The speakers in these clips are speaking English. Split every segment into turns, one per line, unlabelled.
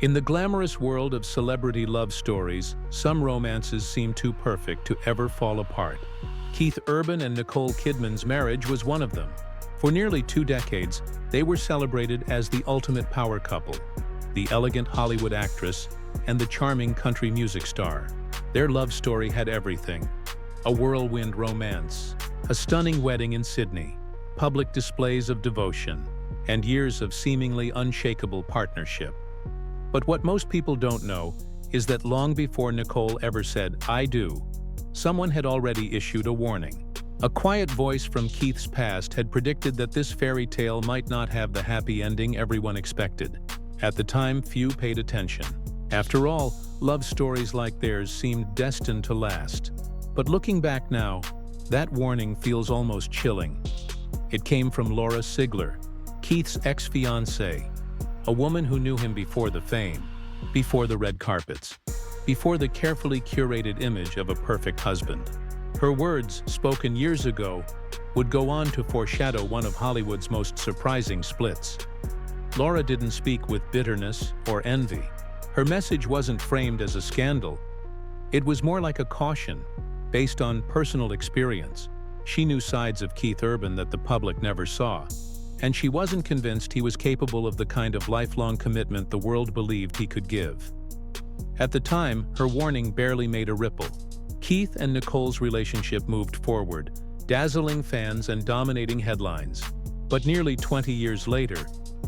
In the glamorous world of celebrity love stories, some romances seem too perfect to ever fall apart. Keith Urban and Nicole Kidman's marriage was one of them. For nearly 2 decades, they were celebrated as the ultimate power couple, the elegant Hollywood actress and the charming country music star. Their love story had everything: a whirlwind romance, a stunning wedding in Sydney, public displays of devotion, and years of seemingly unshakable partnership. But what most people don't know is that long before Nicole ever said, "I do," someone had already issued a warning. A quiet voice from Keith's past had predicted that this fairy tale might not have the happy ending everyone expected. At the time, few paid attention. After all, love stories like theirs seemed destined to last. But looking back now, that warning feels almost chilling. It came from Laura Sigler, Keith's ex-fiancée, a woman who knew him before the fame, before the red carpets, before the carefully curated image of a perfect husband. Her words, spoken years ago, would go on to foreshadow one of Hollywood's most surprising splits. Laura didn't speak with bitterness or envy. Her message wasn't framed as a scandal. It was more like a caution, based on personal experience. She knew sides of Keith Urban that the public never saw, and she wasn't convinced he was capable of the kind of lifelong commitment the world believed he could give. At the time, her warning barely made a ripple. Keith and Nicole's relationship moved forward, dazzling fans and dominating headlines. But nearly 20 years later,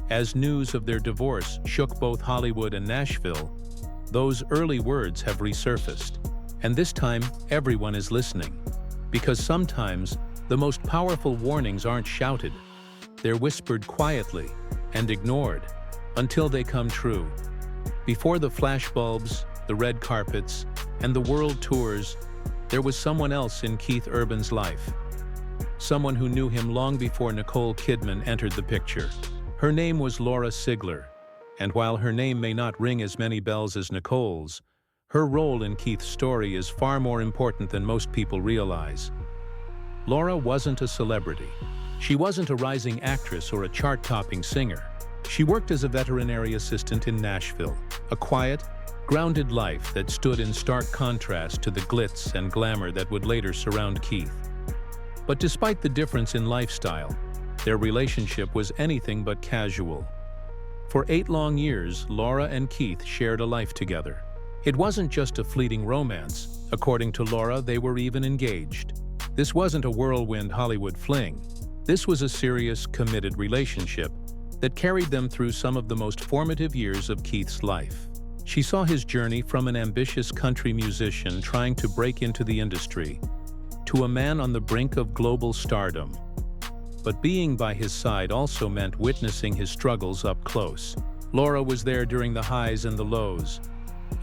as news of their divorce shook both Hollywood and Nashville, those early words have resurfaced. And this time, everyone is listening. Because sometimes, the most powerful warnings aren't shouted. They're whispered quietly and ignored until they come true. Before the flashbulbs, the red carpets, and the world tours, there was someone else in Keith Urban's life. Someone who knew him long before Nicole Kidman entered the picture. Her name was Laura Sigler, and while her name may not ring as many bells as Nicole's, her role in Keith's story is far more important than most people realize. Laura wasn't a celebrity. She wasn't a rising actress or a chart-topping singer. She worked as a veterinary assistant in Nashville, a quiet, grounded life that stood in stark contrast to the glitz and glamour that would later surround Keith. But despite the difference in lifestyle, their relationship was anything but casual. For 8 long years, Laura and Keith shared a life together. It wasn't just a fleeting romance. According to Laura, they were even engaged. This wasn't a whirlwind Hollywood fling. This was a serious, committed relationship that carried them through some of the most formative years of Keith's life. She saw his journey from an ambitious country musician trying to break into the industry to a man on the brink of global stardom. But being by his side also meant witnessing his struggles up close. Laura was there during the highs and the lows,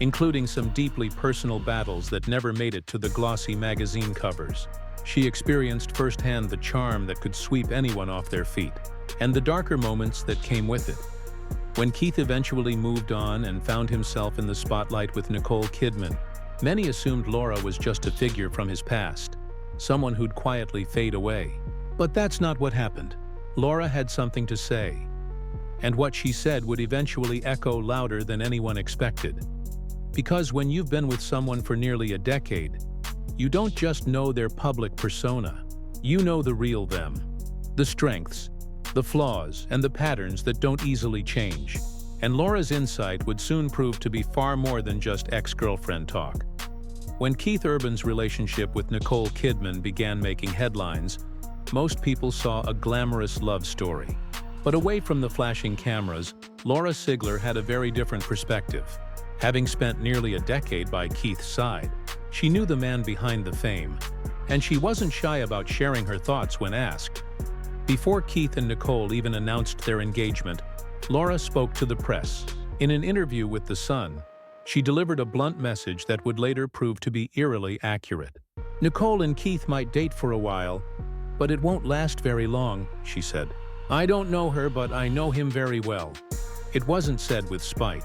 including some deeply personal battles that never made it to the glossy magazine covers. She experienced firsthand the charm that could sweep anyone off their feet, and the darker moments that came with it. When Keith eventually moved on and found himself in the spotlight with Nicole Kidman, many assumed Laura was just a figure from his past, someone who'd quietly fade away. But that's not what happened. Laura had something to say, and what she said would eventually echo louder than anyone expected. Because when you've been with someone for nearly a decade, you don't just know their public persona, you know the real them. The strengths, the flaws, and the patterns that don't easily change. And Laura's insight would soon prove to be far more than just ex-girlfriend talk. When Keith Urban's relationship with Nicole Kidman began making headlines, most people saw a glamorous love story. But away from the flashing cameras, Laura Sigler had a very different perspective. Having spent nearly a decade by Keith's side, she knew the man behind the fame, and she wasn't shy about sharing her thoughts when asked. Before Keith and Nicole even announced their engagement, Laura spoke to the press. In an interview with The Sun, she delivered a blunt message that would later prove to be eerily accurate. "Nicole and Keith might date for a while, but it won't last very long," she said. "I don't know her, but I know him very well." It wasn't said with spite.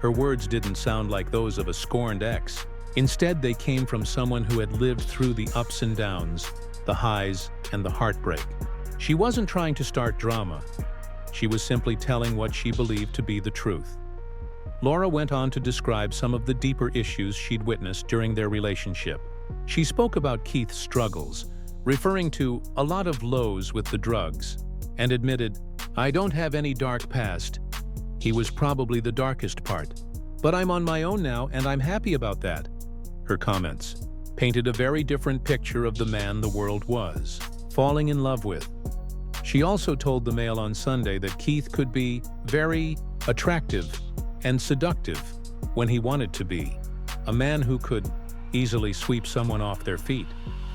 Her words didn't sound like those of a scorned ex. Instead, they came from someone who had lived through the ups and downs, the highs and the heartbreak. She wasn't trying to start drama. She was simply telling what she believed to be the truth. Laura went on to describe some of the deeper issues she'd witnessed during their relationship. She spoke about Keith's struggles, referring to a lot of lows with the drugs, and admitted, "I don't have any dark past. He was probably the darkest part. But I'm on my own now and I'm happy about that." Her comments painted a very different picture of the man the world was falling in love with. She also told the Mail on Sunday that Keith could be very attractive and seductive when he wanted to be, a man who could easily sweep someone off their feet.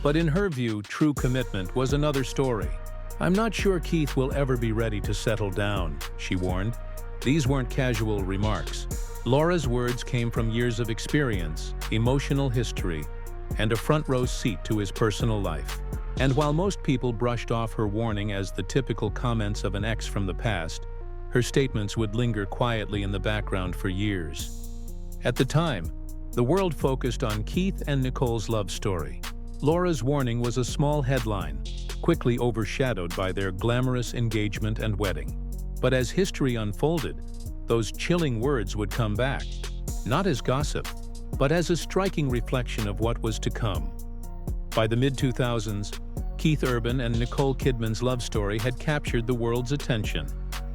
But in her view, true commitment was another story. "I'm not sure Keith will ever be ready to settle down," she warned. These weren't casual remarks. Laura's words came from years of experience, emotional history, and a front-row seat to his personal life. And while most people brushed off her warning as the typical comments of an ex from the past, her statements would linger quietly in the background for years. At the time, the world focused on Keith and Nicole's love story. Laura's warning was a small headline, quickly overshadowed by their glamorous engagement and wedding. But as history unfolded, those chilling words would come back, not as gossip, but as a striking reflection of what was to come. By the mid-2000s, Keith Urban and Nicole Kidman's love story had captured the world's attention.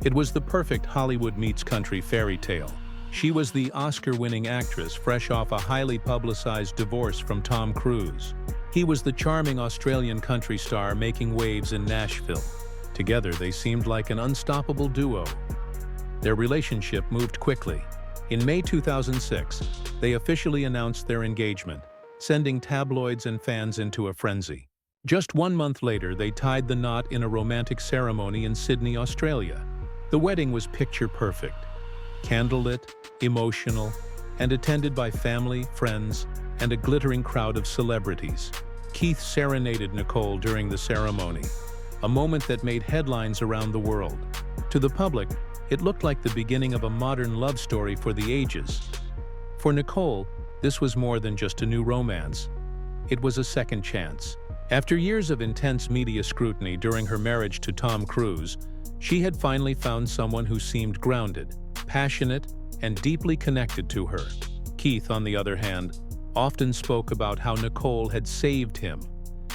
It was the perfect Hollywood meets country fairy tale. She was the Oscar-winning actress fresh off a highly publicized divorce from Tom Cruise. He was the charming Australian country star making waves in Nashville. Together, they seemed like an unstoppable duo. Their relationship moved quickly. In May 2006, they officially announced their engagement, sending tabloids and fans into a frenzy. Just 1 month later, they tied the knot in a romantic ceremony in Sydney, Australia. The wedding was picture perfect, candlelit, emotional, and attended by family, friends, and a glittering crowd of celebrities. Keith serenaded Nicole during the ceremony, a moment that made headlines around the world. To the public, it looked like the beginning of a modern love story for the ages. For Nicole, this was more than just a new romance. It was a second chance. After years of intense media scrutiny during her marriage to Tom Cruise, she had finally found someone who seemed grounded, passionate, and deeply connected to her. Keith, on the other hand, often spoke about how Nicole had saved him,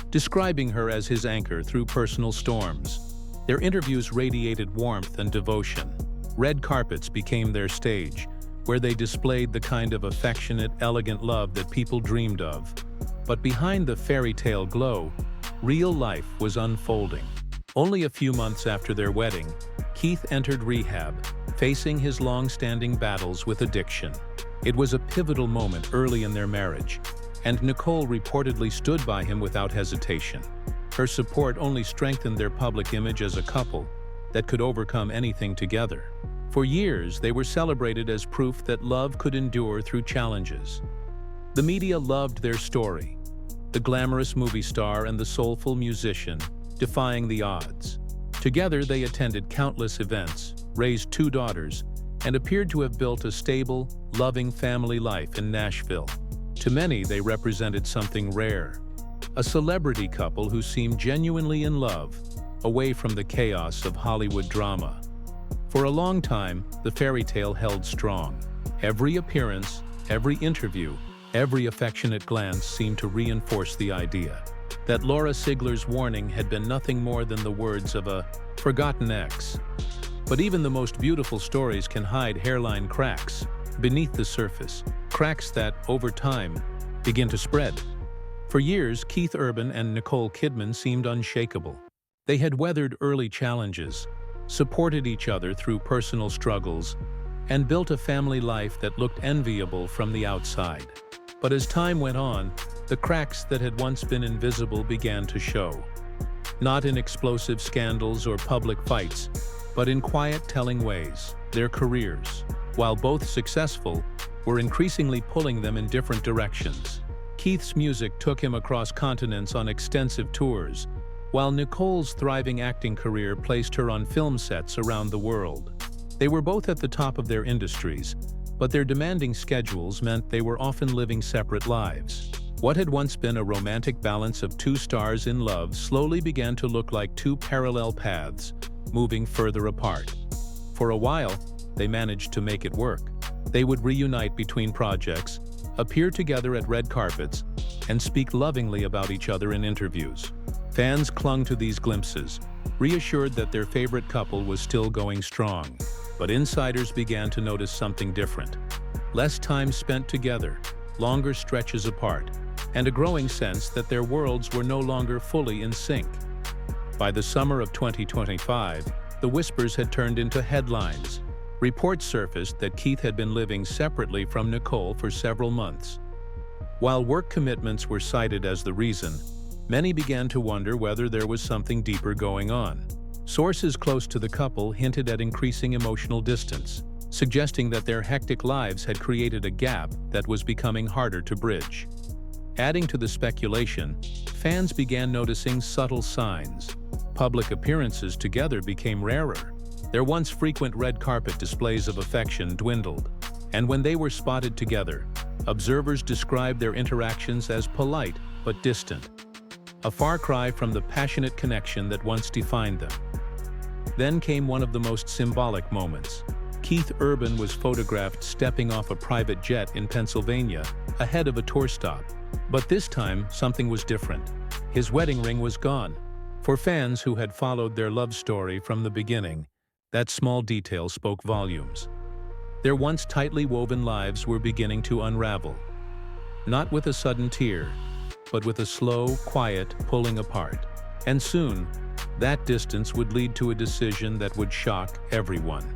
describing her as his anchor through personal storms. Their interviews radiated warmth and devotion. Red carpets became their stage, where they displayed the kind of affectionate, elegant love that people dreamed of. But behind the fairy tale glow, real life was unfolding. Only a few months after their wedding, Keith entered rehab, facing his long-standing battles with addiction. It was a pivotal moment early in their marriage, and Nicole reportedly stood by him without hesitation. Her support only strengthened their public image as a couple that could overcome anything together. For years, they were celebrated as proof that love could endure through challenges. The media loved their story, the glamorous movie star and the soulful musician defying the odds. Together, they attended countless events, raised 2 daughters, and appeared to have built a stable, loving family life in Nashville. To many, they represented something rare, a celebrity couple who seemed genuinely in love, away from the chaos of Hollywood drama. For a long time, the fairy tale held strong. Every appearance, every interview, every affectionate glance seemed to reinforce the idea that Laura Sigler's warning had been nothing more than the words of a forgotten ex. But even the most beautiful stories can hide hairline cracks beneath the surface, cracks that, over time, begin to spread. For years, Keith Urban and Nicole Kidman seemed unshakable. They had weathered early challenges, supported each other through personal struggles, and built a family life that looked enviable from the outside. But as time went on, the cracks that had once been invisible began to show. Not in explosive scandals or public fights, but in quiet, telling ways. Their careers, while both successful, were increasingly pulling them in different directions. Keith's music took him across continents on extensive tours, while Nicole's thriving acting career placed her on film sets around the world. They were both at the top of their industries, but their demanding schedules meant they were often living separate lives. What had once been a romantic balance of 2 stars in love slowly began to look like 2 parallel paths, moving further apart. For a while, they managed to make it work. They would reunite between projects, appear together at red carpets, and speak lovingly about each other in interviews. Fans clung to these glimpses, reassured that their favorite couple was still going strong. But insiders began to notice something different. Less time spent together, longer stretches apart, and a growing sense that their worlds were no longer fully in sync. By the summer of 2025, the whispers had turned into headlines. Reports surfaced that Keith had been living separately from Nicole for several months. While work commitments were cited as the reason, many began to wonder whether there was something deeper going on. Sources close to the couple hinted at increasing emotional distance, suggesting that their hectic lives had created a gap that was becoming harder to bridge. Adding to the speculation, fans began noticing subtle signs. Public appearances together became rarer. Their once frequent red carpet displays of affection dwindled, and when they were spotted together, observers described their interactions as polite but distant, a far cry from the passionate connection that once defined them. Then came one of the most symbolic moments. Keith Urban was photographed stepping off a private jet in Pennsylvania, ahead of a tour stop. But this time, something was different. His wedding ring was gone. For fans who had followed their love story from the beginning, that small detail spoke volumes. Their once tightly woven lives were beginning to unravel. Not with a sudden tear, but with a slow, quiet pulling apart. And soon, that distance would lead to a decision that would shock everyone.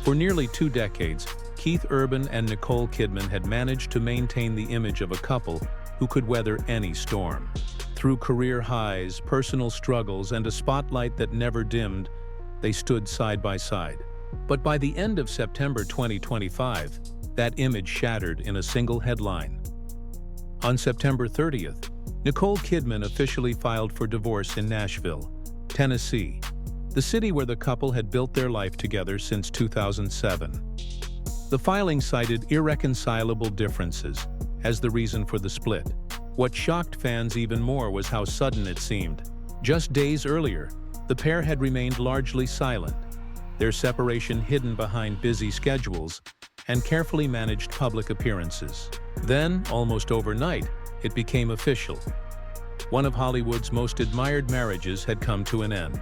For nearly 2 decades, Keith Urban and Nicole Kidman had managed to maintain the image of a couple who could weather any storm. Through career highs, personal struggles, and a spotlight that never dimmed, they stood side by side. But by the end of September 2025, that image shattered in a single headline. On September 30th, Nicole Kidman officially filed for divorce in Nashville, Tennessee, the city where the couple had built their life together since 2007. The filing cited irreconcilable differences as the reason for the split. What shocked fans even more was how sudden it seemed. Just days earlier, the pair had remained largely silent, their separation hidden behind busy schedules and carefully managed public appearances. Then, almost overnight, it became official. One of Hollywood's most admired marriages had come to an end.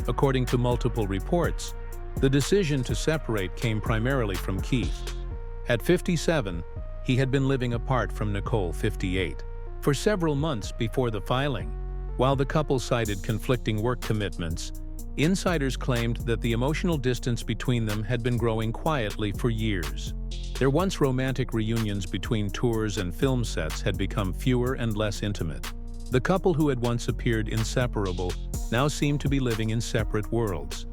According to multiple reports, the decision to separate came primarily from Keith. At 57, he had been living apart from Nicole, 58, for several months before the filing. While the couple cited conflicting work commitments, insiders claimed that the emotional distance between them had been growing quietly for years. Their once romantic reunions between tours and film sets had become fewer and less intimate. The couple who had once appeared inseparable now seemed to be living in separate worlds.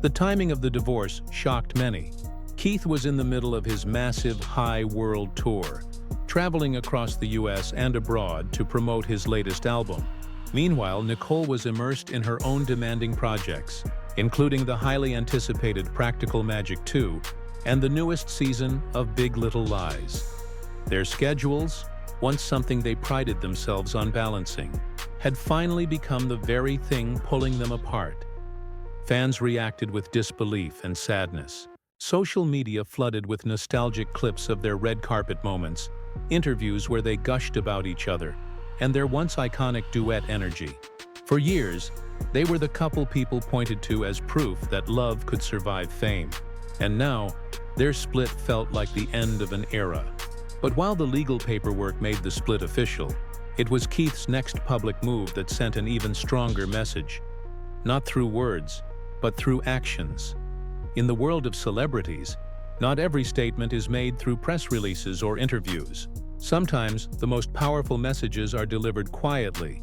The timing of the divorce shocked many. Keith was in the middle of his massive High World Tour, traveling across the US and abroad to promote his latest album. Meanwhile, Nicole was immersed in her own demanding projects, including the highly anticipated Practical Magic 2 and the newest season of Big Little Lies. Their schedules, once something they prided themselves on balancing, had finally become the very thing pulling them apart. Fans reacted with disbelief and sadness. Social media flooded with nostalgic clips of their red carpet moments, interviews where they gushed about each other, and their once iconic duet energy. For years, they were the couple people pointed to as proof that love could survive fame. And now, their split felt like the end of an era. But while the legal paperwork made the split official, it was Keith's next public move that sent an even stronger message. Not through words, but through actions. In the world of celebrities, not every statement is made through press releases or interviews. Sometimes, the most powerful messages are delivered quietly,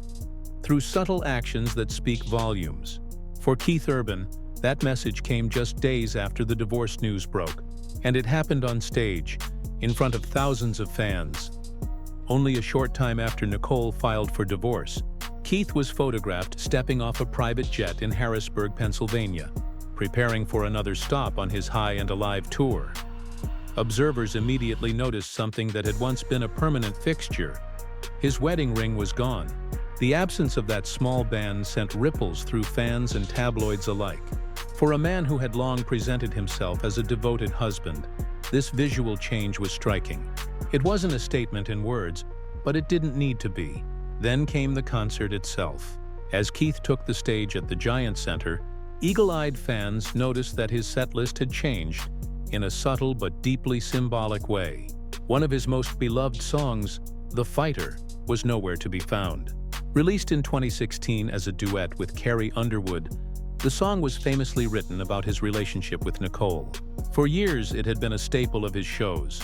through subtle actions that speak volumes. For Keith Urban, that message came just days after the divorce news broke, and it happened on stage, in front of thousands of fans. Only a short time after Nicole filed for divorce, Keith was photographed stepping off a private jet in Harrisburg, Pennsylvania, preparing for another stop on his High and Alive tour. Observers immediately noticed something that had once been a permanent fixture. His wedding ring was gone. The absence of that small band sent ripples through fans and tabloids alike. For a man who had long presented himself as a devoted husband, This visual change was striking. It wasn't a statement in words, but it didn't need to be. Then came the concert itself. As Keith took the stage at the Giant Center, eagle-eyed fans noticed that his setlist had changed in a subtle but deeply symbolic way. One of his most beloved songs, "The Fighter," was nowhere to be found. Released in 2016 as a duet with Carrie Underwood, the song was famously written about his relationship with Nicole. For years, it had been a staple of his shows,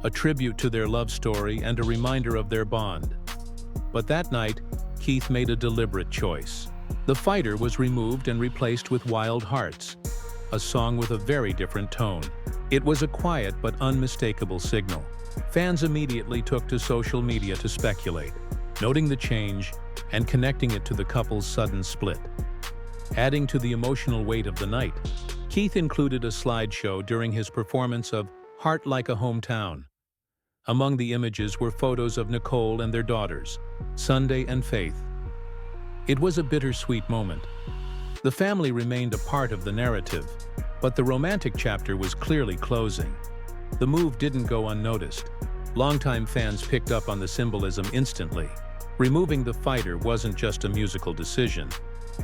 a tribute to their love story and a reminder of their bond. But that night, Keith made a deliberate choice. "The Fighter" was removed and replaced with "Wild Hearts," a song with a very different tone. It was a quiet but unmistakable signal. Fans immediately took to social media to speculate, noting the change and connecting it to the couple's sudden split. Adding to the emotional weight of the night, Keith included a slideshow during his performance of "Heart Like a Hometown." Among the images were photos of Nicole and their daughters, Sunday and Faith. It was a bittersweet moment. The family remained a part of the narrative, but the romantic chapter was clearly closing. The move didn't go unnoticed. Longtime fans picked up on the symbolism instantly. Removing "The Fighter" wasn't just a musical decision.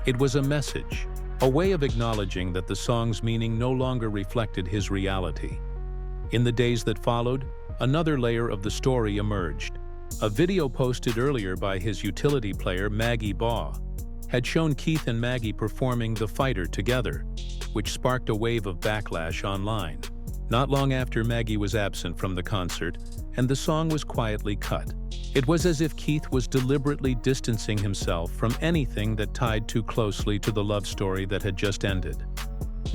It was a message, a way of acknowledging that the song's meaning no longer reflected his reality. In the days that followed, another layer of the story emerged. A video posted earlier by his utility player Maggie Baugh had shown Keith and Maggie performing "The Fighter" together, which sparked a wave of backlash online. Not long after, Maggie was absent from the concert, and the song was quietly cut. It was as if Keith was deliberately distancing himself from anything that tied too closely to the love story that had just ended.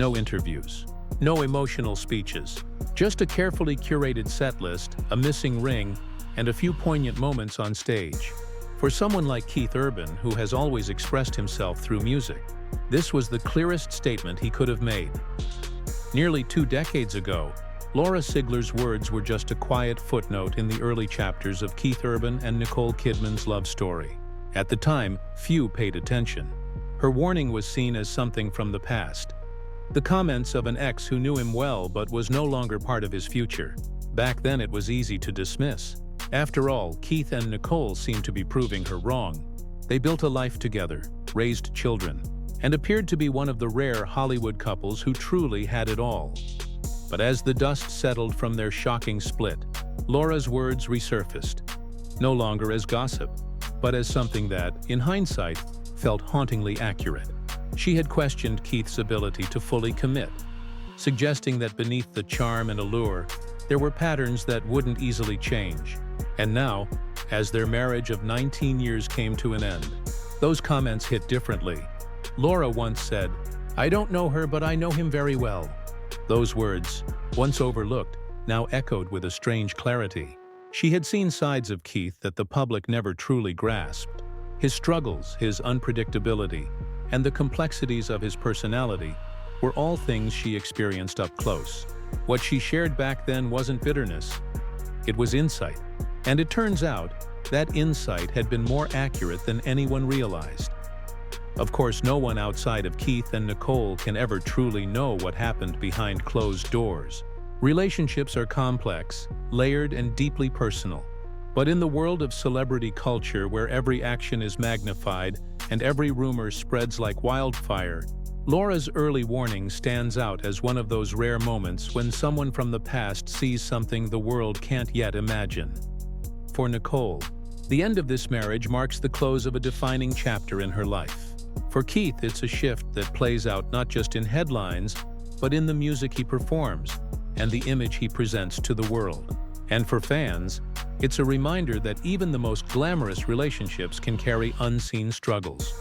No interviews, no emotional speeches, just a carefully curated set list, a missing ring, and a few poignant moments on stage. For someone like Keith Urban, who has always expressed himself through music, this was the clearest statement he could have made. Nearly 2 decades ago, Laura Sigler's words were just a quiet footnote in the early chapters of Keith Urban and Nicole Kidman's love story. At the time, few paid attention. Her warning was seen as something from the past. The comments of an ex who knew him well but was no longer part of his future. Back then, it was easy to dismiss. After all, Keith and Nicole seemed to be proving her wrong. They built a life together, raised children, and appeared to be one of the rare Hollywood couples who truly had it all. But as the dust settled from their shocking split, Laura's words resurfaced, no longer as gossip, but as something that, in hindsight, felt hauntingly accurate. She had questioned Keith's ability to fully commit, suggesting that beneath the charm and allure, there were patterns that wouldn't easily change. And now, as their marriage of 19 years came to an end, those comments hit differently. Laura once said, "I don't know her, but I know him very well." Those words, once overlooked, now echoed with a strange clarity. She had seen sides of Keith that the public never truly grasped. His struggles, his unpredictability, and the complexities of his personality were all things she experienced up close. What she shared back then wasn't bitterness. It was insight. And it turns out, that insight had been more accurate than anyone realized. Of course, no one outside of Keith and Nicole can ever truly know what happened behind closed doors. Relationships are complex, layered, and deeply personal. But in the world of celebrity culture, where every action is magnified and every rumor spreads like wildfire, Laura's early warning stands out as one of those rare moments when someone from the past sees something the world can't yet imagine. For Nicole, the end of this marriage marks the close of a defining chapter in her life. For Keith, it's a shift that plays out not just in headlines, but in the music he performs and the image he presents to the world. And for fans, it's a reminder that even the most glamorous relationships can carry unseen struggles.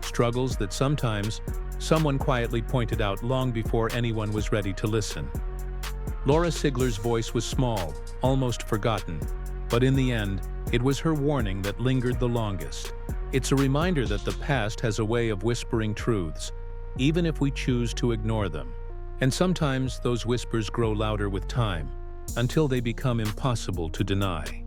Struggles that sometimes someone quietly pointed out long before anyone was ready to listen. Laura Sigler's voice was small, almost forgotten, but in the end, it was her warning that lingered the longest. It's a reminder that the past has a way of whispering truths, even if we choose to ignore them. And sometimes those whispers grow louder with time, until they become impossible to deny.